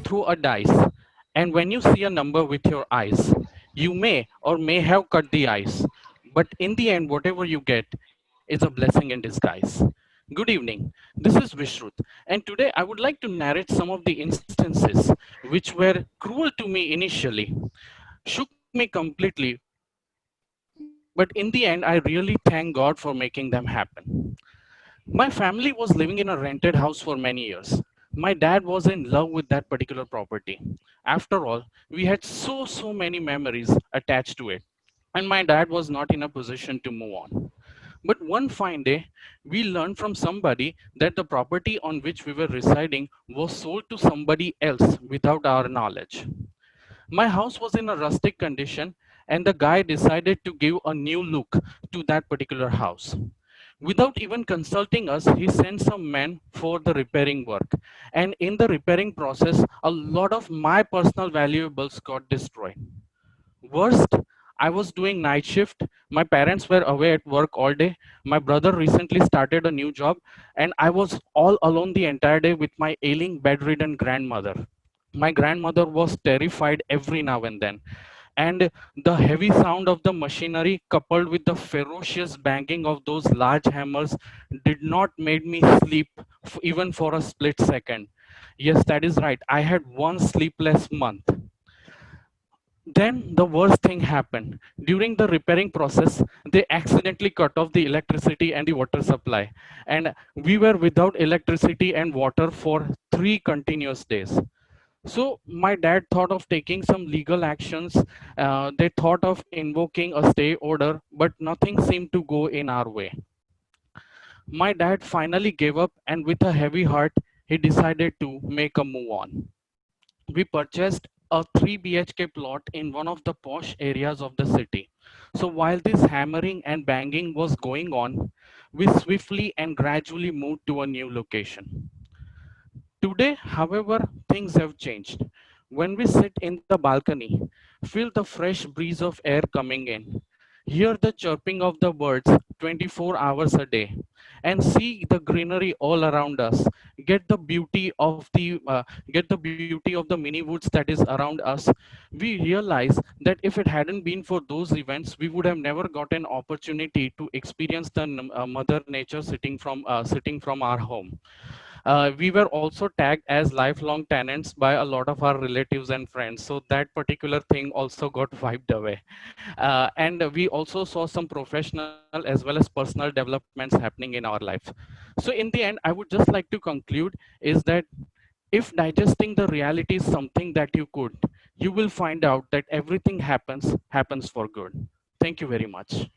through a dice, and when you see a number with your eyes, you may or may have cut the ice. But in the end, whatever you get is a blessing in disguise. Good evening. This is Vishrut, and today I would like to narrate some of the instances which were cruel to me initially, shook me completely, but in the end, I really thank God for making them happen. My family was living in a rented house for many years. My dad was in love with that particular property. After all, we had so many memories attached to it. And my dad was not in a position to move on. But one fine day, we learned from somebody that the property on which we were residing was sold to somebody else without our knowledge. My house was in a rustic condition, and the guy decided to give a new look to that particular house. Without even consulting us, he sent some men for the repairing work. And in the repairing process, a lot of my personal valuables got destroyed. Worst, I was doing night shift. My parents were away at work all day. My brother recently started a new job, and I was all alone the entire day with my ailing, bedridden grandmother. My grandmother was terrified every now and then, and the heavy sound of the machinery coupled with the ferocious banging of those large hammers did not make me sleep even for a split second. Yes, that is right. I had one sleepless month. Then the worst thing happened. During the repairing process, they accidentally cut off the electricity and the water supply. And we were without electricity and water for 3 continuous days. So my dad thought of taking some legal actions. They thought of invoking a stay order, but nothing seemed to go in our way. My dad finally gave up, and with a heavy heart, he decided to make a move on. We purchased a 3 BHK plot in one of the posh areas of the city. So while this hammering and banging was going on, we swiftly and gradually moved to a new location. Today, however, things have changed. When we sit in the balcony, feel the fresh breeze of air coming in, hear the chirping of the birds 24 hours a day, and see the greenery all around us, get the beauty of the mini woods that is around us, we realize that if it hadn't been for those events, we would have never got an opportunity to experience the mother nature sitting from our home. We were also tagged as lifelong tenants by a lot of our relatives and friends. So that particular thing also got wiped away. And we also saw some professional as well as personal developments happening in our life. So in the end, I would just like to conclude is that if digesting the reality is something that you could, you will find out that everything happens for good. Thank you very much.